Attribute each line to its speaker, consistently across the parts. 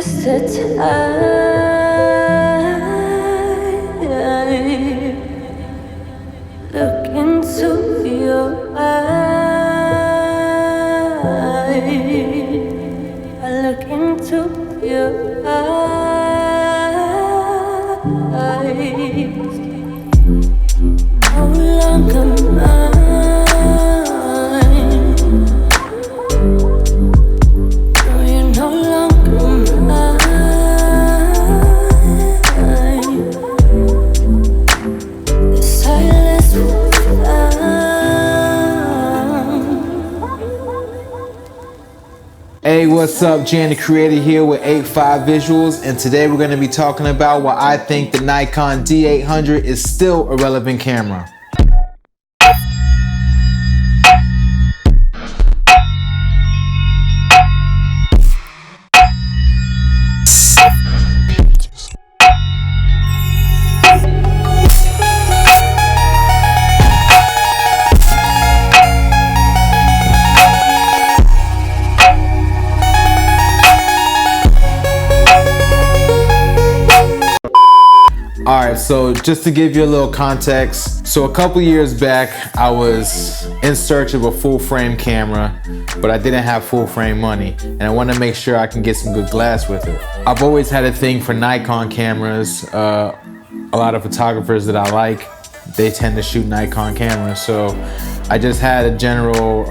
Speaker 1: Look into your eyes. I look into your eyes. No longer mine. No, you're no longer mine. The silence will
Speaker 2: Hey, what's up? Jan the Creator here with 85 Visuals, and today we're going to be talking about why I think the Nikon D800 is still a relevant camera. Alright, so just to give you a little context, so a couple years back I was in search of a full frame camera, but I didn't have full frame money, and I want to make sure I can get some good glass with it. I've always had a thing for Nikon cameras. A lot of photographers that I like, they tend to shoot Nikon cameras, so I just had a general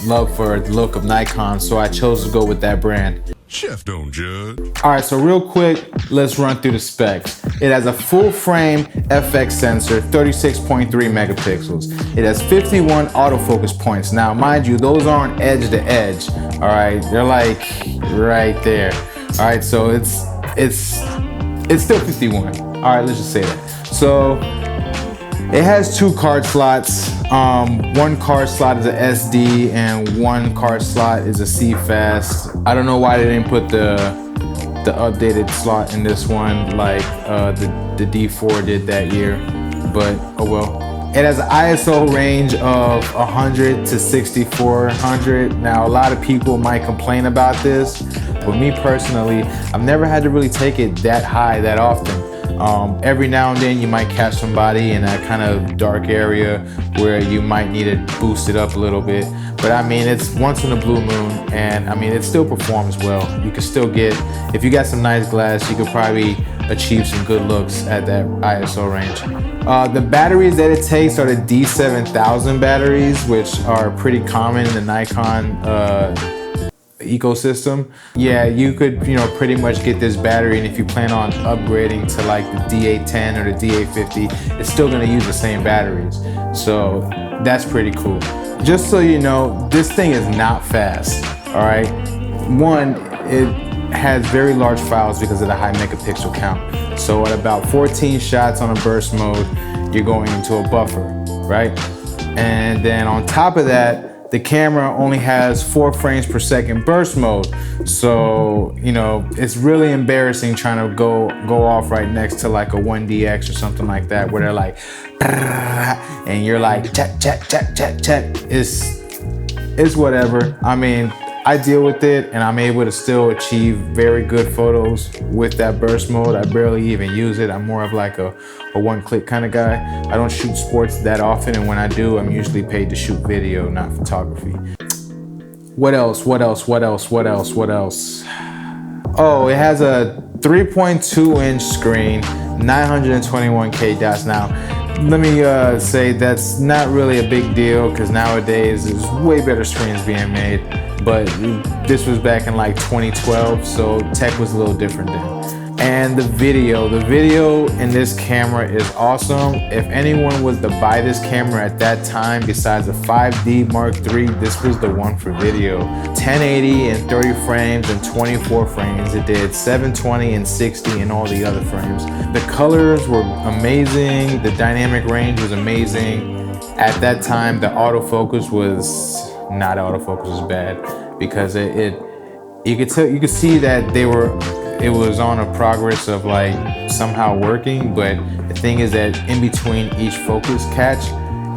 Speaker 2: love for the look of Nikon, so I chose to go with that brand.
Speaker 3: Chef don't judge.
Speaker 2: Alright, so real quick, let's run through the specs. It has a full frame FX sensor, 36.3 megapixels. It has 51 autofocus points. Now, mind you, those aren't edge to edge. Alright, they're like right there. Alright, so it's still 51. Alright, let's just say that. So it has two card slots. One card slot is a SD and one card slot is a CFast. I don't know why they didn't put the updated slot in this one like the D4 did that year, but oh well. It has an ISO range of 100 to 6400. Now, a lot of people might complain about this, but me personally, I've never had to really take it that high that often. Every now and then you might catch somebody in that kind of dark area where you might need to boost it up a little bit. But I mean, it's once in a blue moon, and I mean, it still performs well. You can still get, if you got some nice glass, you could probably achieve some good looks at that ISO range. The batteries that it takes are the D7000 batteries, which are pretty common in the Nikon ecosystem. Yeah, you could, pretty much get this battery, and if you plan on upgrading to like the D810 or the D850, it's still gonna use the same batteries. So that's pretty cool. Just so you know, this thing is not fast, all right? One, it has very large files because of the high megapixel count. So at about 14 shots on a burst mode, you're going into a buffer, right? And then on top of that, the camera only has 4 frames per second burst mode. So, it's really embarrassing trying to go off right next to like a 1DX or something like that, where they're like, and you're like, check, check, check, check, check. It's whatever. I mean, I deal with it, and I'm able to still achieve very good photos with that burst mode. I barely even use it. I'm more of like a one-click kind of guy. I don't shoot sports that often, and when I do, I'm usually paid to shoot video, not photography. What else? Oh, it has a 3.2-inch screen, 921K dots. Now, let me say that's not really a big deal, because nowadays there's way better screens being made. But this was back in like 2012, so tech was a little different then. And the video in this camera is awesome. If anyone was to buy this camera at that time, besides the 5D Mark III, this was the one for video. 1080 and 30 frames and 24 frames. It did 720 and 60 and all the other frames. The colors were amazing. The dynamic range was amazing. At that time, the autofocus was not autofocus is bad, because you could see that it was on a progress of like somehow working, but the thing is that in between each focus catch,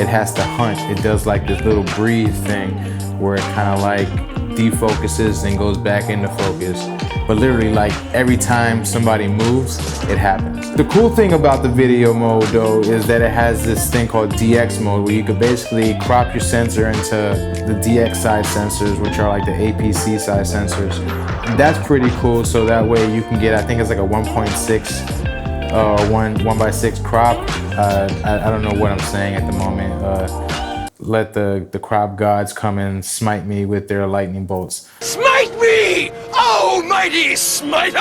Speaker 2: it has to hunt. It does like this little breathe thing where it kind of like defocuses and goes back into focus. But literally, like, every time somebody moves, it happens. The cool thing about the video mode though is that it has this thing called DX mode, where you could basically crop your sensor into the DX size sensors, which are like the APC size sensors. And that's pretty cool, so that way you can get, I think it's like a 1.6 1:6 crop. I don't know what I'm saying at the moment. Let the crop gods come and smite me with their lightning bolts.
Speaker 3: Smite me, almighty smiter!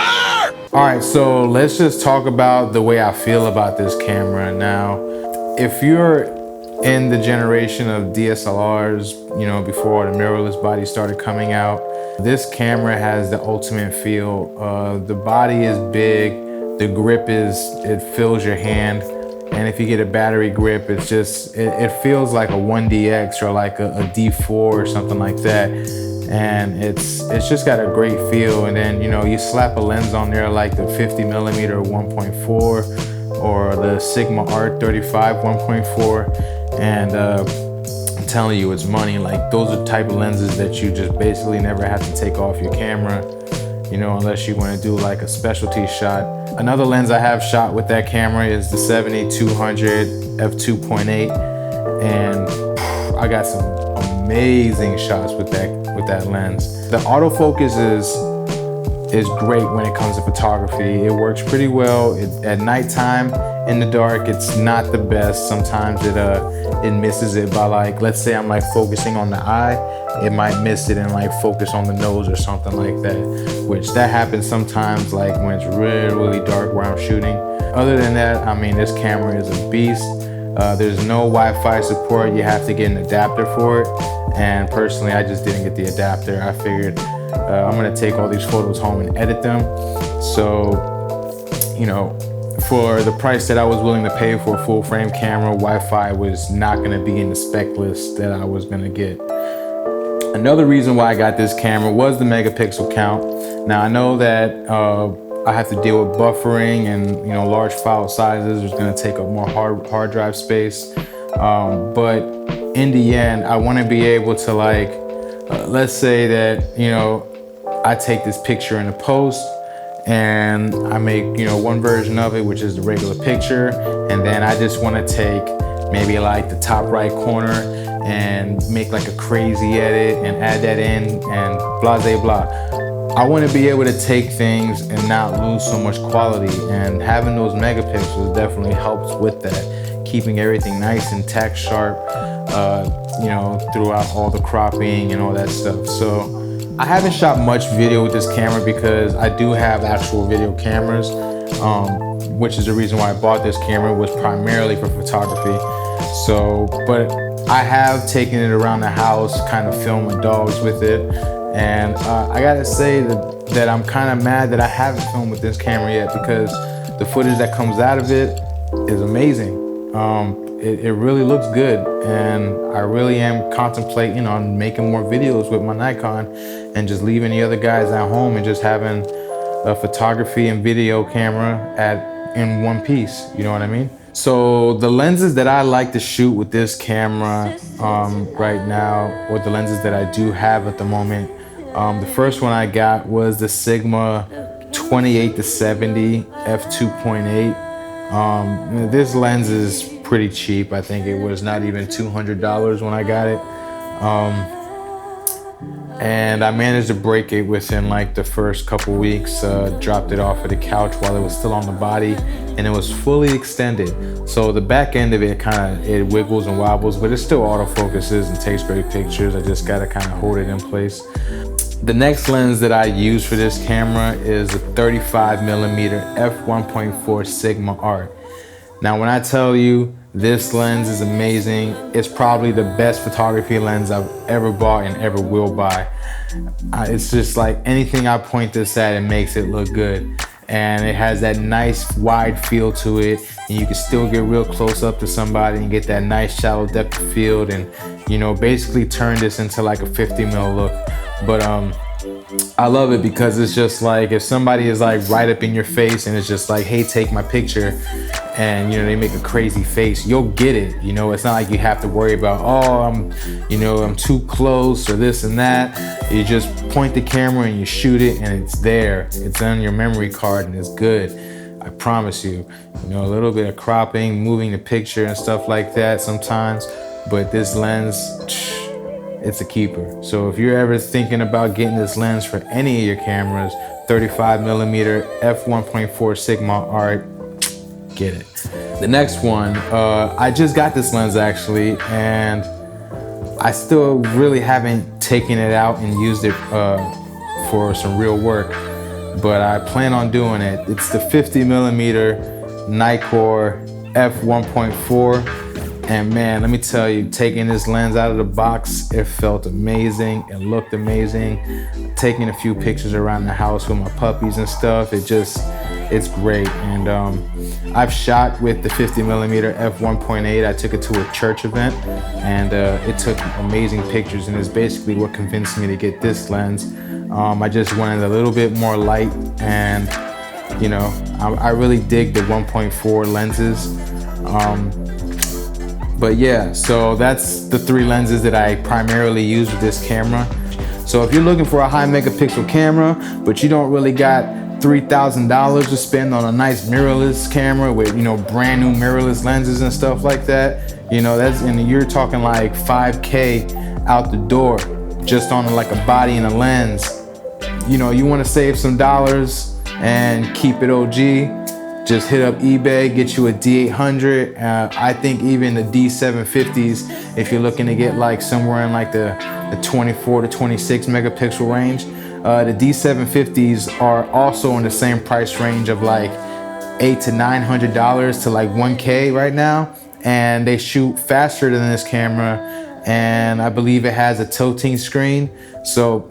Speaker 2: All right, so let's just talk about the way I feel about this camera. Now, if you're in the generation of DSLRs, you know, before the mirrorless body started coming out, this camera has the ultimate feel. The body is big, the grip it fills your hand. And if you get a battery grip, it's just, it feels like a 1DX or like a D4 or something like that. And it's just got a great feel. And then, you know, you slap a lens on there like the 50mm 1.4 or the Sigma Art 35 1.4. And I'm telling you, it's money. Like, those are the type of lenses that you just basically never have to take off your camera, you know, unless you want to do like a specialty shot. Another lens I have shot with that camera is the 70-200 f2.8, and I got some amazing shots with that lens. The autofocus is great when it comes to photography. It works pretty well. At nighttime, in the dark, it's not the best. Sometimes it misses it by, like, let's say I'm like focusing on the eye, it might miss it and like focus on the nose or something like that, which that happens sometimes, like when it's really, really dark where I'm shooting. Other than that, I mean, this camera is a beast. There's no Wi-Fi support. You have to get an adapter for it. And personally, I just didn't get the adapter. I figured I'm gonna take all these photos home and edit them. So, you know, for the price that I was willing to pay for a full frame camera, Wi-Fi was not gonna be in the spec list that I was gonna get. Another reason why I got this camera was the megapixel count. Now, I know that I have to deal with buffering and, you know, large file sizes is gonna take up more hard drive space. But in the end, I wanna be able to, like, let's say that, you know, I take this picture in the post and I make, you know, one version of it, which is the regular picture. And then I just wanna take maybe like the top right corner and make like a crazy edit and add that in and blah, blah, blah. I want to be able to take things and not lose so much quality, and having those megapixels definitely helps with that, keeping everything nice and tack sharp, you know, throughout all the cropping and all that stuff. So I haven't shot much video with this camera because I do have actual video cameras, which is the reason why I bought this camera, was primarily for photography. So, but I have taken it around the house, kind of filming dogs with it. And I gotta say that I'm kind of mad that I haven't filmed with this camera yet, because the footage that comes out of it is amazing. It really looks good, and I really am contemplating on making more videos with my Nikon and just leaving the other guys at home and just having a photography and video camera in one piece, you know what I mean? So the lenses that I like to shoot with this camera right now, or the lenses that I do have at the moment, the first one I got was the Sigma 28-70 f2.8. This lens is pretty cheap. I think it was not even $200 when I got it. And I managed to break it within like the first couple weeks. Dropped it off of the couch while it was still on the body, and it was fully extended. So the back end of it it wiggles and wobbles, but it still autofocuses and takes great pictures. I just gotta kind of hold it in place. The next lens that I use for this camera is a 35mm f1.4 Sigma Art. Now, when I tell you this lens is amazing, it's probably the best photography lens I've ever bought and ever will buy. It's just like anything I point this at, it makes it look good. And it has that nice wide feel to it, and you can still get real close up to somebody and get that nice shallow depth of field, and, you know, basically turn this into like a 50mm look. But I love it because it's just like if somebody is like right up in your face and it's just like, hey, take my picture, and you know they make a crazy face, you'll get it. You know, it's not like you have to worry about, oh, I'm too close or this and that. You just point the camera and you shoot it and it's there. It's on your memory card and it's good. I promise you. You know, a little bit of cropping, moving the picture and stuff like that sometimes, but this lens, it's a keeper. So if you're ever thinking about getting this lens for any of your cameras, 35mm f1.4 Sigma Art, get it. The next one, I just got this lens actually, and I still really haven't taken it out and used it for some real work, but I plan on doing it. It's the 50mm Nikon f1.4. And man, let me tell you, taking this lens out of the box, it felt amazing. It looked amazing. Taking a few pictures around the house with my puppies and stuff, it's great. And I've shot with the 50mm f1.8. I took it to a church event and it took amazing pictures, and it's basically what convinced me to get this lens. I just wanted a little bit more light, and you know, I really dig the 1.4 lenses. But yeah, so that's the 3 lenses that I primarily use with this camera. So if you're looking for a high megapixel camera, but you don't really got $3,000 to spend on a nice mirrorless camera with, you know, brand new mirrorless lenses and stuff like that, you know, and you're talking like 5K out the door just on like a body and a lens. You know, you want to save some dollars and keep it OG. Just hit up eBay, get you a D800. I think even the D750s, if you're looking to get like somewhere in like the 24 to 26 megapixel range, the D750s are also in the same price range of like $800 to $900 to like 1K right now. And they shoot faster than this camera. And I believe it has a tilting screen. So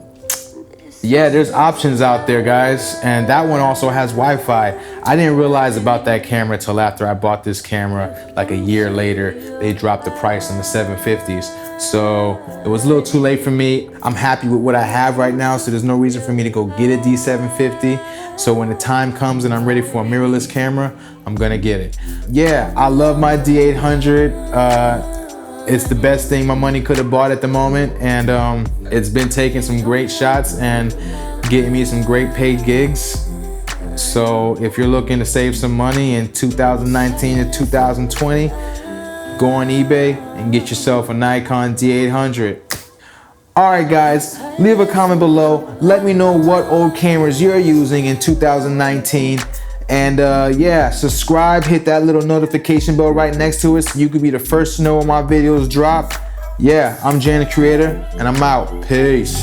Speaker 2: yeah, there's options out there, guys. And that one also has Wi-Fi. I didn't realize about that camera till after I bought this camera, like a year later. They dropped the price on the 750s. So it was a little too late for me. I'm happy with what I have right now, so there's no reason for me to go get a D750. So when the time comes and I'm ready for a mirrorless camera, I'm gonna get it. Yeah, I love my D800. It's the best thing my money could have bought at the moment, and it's been taking some great shots and getting me some great paid gigs. So if you're looking to save some money in 2019 and 2020, go on eBay and get yourself a Nikon D800. Alright guys, leave a comment below. Let me know what old cameras you're using in 2019. And yeah, subscribe, hit that little notification bell right next to it so you can be the first to know when my videos drop. Yeah, I'm Jan the Creator, and I'm out. Peace.